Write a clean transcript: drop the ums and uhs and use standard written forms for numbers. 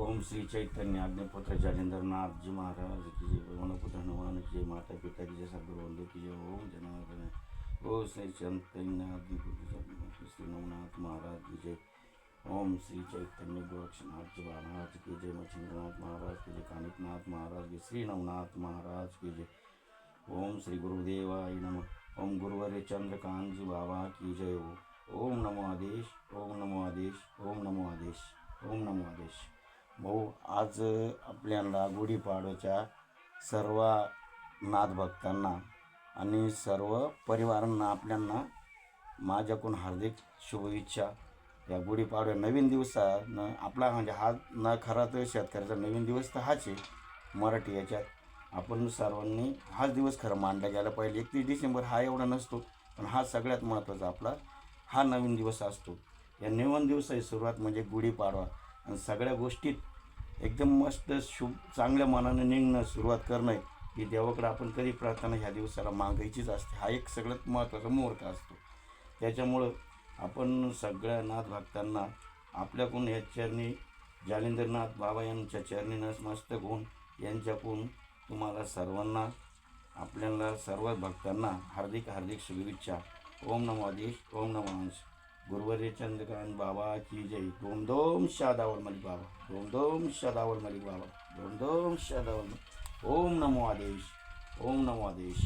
ओम श्री चैतन्य अग्निपुत्र जालेंद्रनाथ जी महाराज की जय, पवनपुत्र हनुमान की जय, माता पिता की जय, सद्गुरुवंदो की जय। ओम जनार्दन। ओम श्री चैतन्य अग्निपुत्र श्री नवनाथ महाराज की जय। ओम श्री चैतन्य गोरक्षनाथ जी महाराज की जय, मच्छिंद्रनाथ महाराज की जय, कानिकनाथ महाराज की, श्री नवनाथ महाराज की जय। ओम श्री गुरुदेवाय नमः। ओम गुरुवर्य चंद्रकांत जी बाबा की जय। ओम नमो आदेश, ओम नमो आदेश, ओम नमो आदेश, ओम नमो आदेश। भाऊ, आज आपल्याला गुढीपाडव्याच्या सर्व नाथभक्तांना आणि सर्व परिवारांना आपल्याला माझ्याकडून हार्दिक शुभेच्छा। या गुढीपाडव्या नवीन दिवसानं आपला म्हणजे हा न खरा तर शेतकऱ्याचा नवीन दिवस तर हाच आहे मराठी याच्यात। आपण सर्वांनी हाच दिवस खरं मानला गेला पाहिजे। 31 डिसेंबर हा एवढा नसतो, पण हा सगळ्यात महत्त्वाचा आपला हा नवीन दिवस असतो। या नवीन दिवसाची सुरुवात म्हणजे गुढीपाडवा आणि सगळ्या गोष्टीत एकदम मस्त शुभ चांगल्या मनाने निघणं सुरुवात करणं ही देवाकडे आपण कधी प्रार्थना ह्या दिवसाला मागायचीच असते। हा एक सगळ्यात महत्त्वाचा मुहूर्त असतो। त्याच्यामुळं आपण सगळ्या नाथ भक्तांना आपल्याकडून या चरणी जालेंद्रनाथ बाबा यांच्या चरणी नतमस्तक होऊन यांच्याकडून तुम्हाला सर्वांना आपल्याला सर्व भक्तांना हार्दिक हार्दिक शुभेच्छा। ओम नमो आदेश, ओम नमो अंश। गुरुवर्य चंद्रकांत बाबा की जय। दोम दोम शादावल मलिक बाबा, दोम दोम शादावल मलिक बाबा, दोम दोम शादावल। ओम नमो आदेश, ओम नमो आदेश।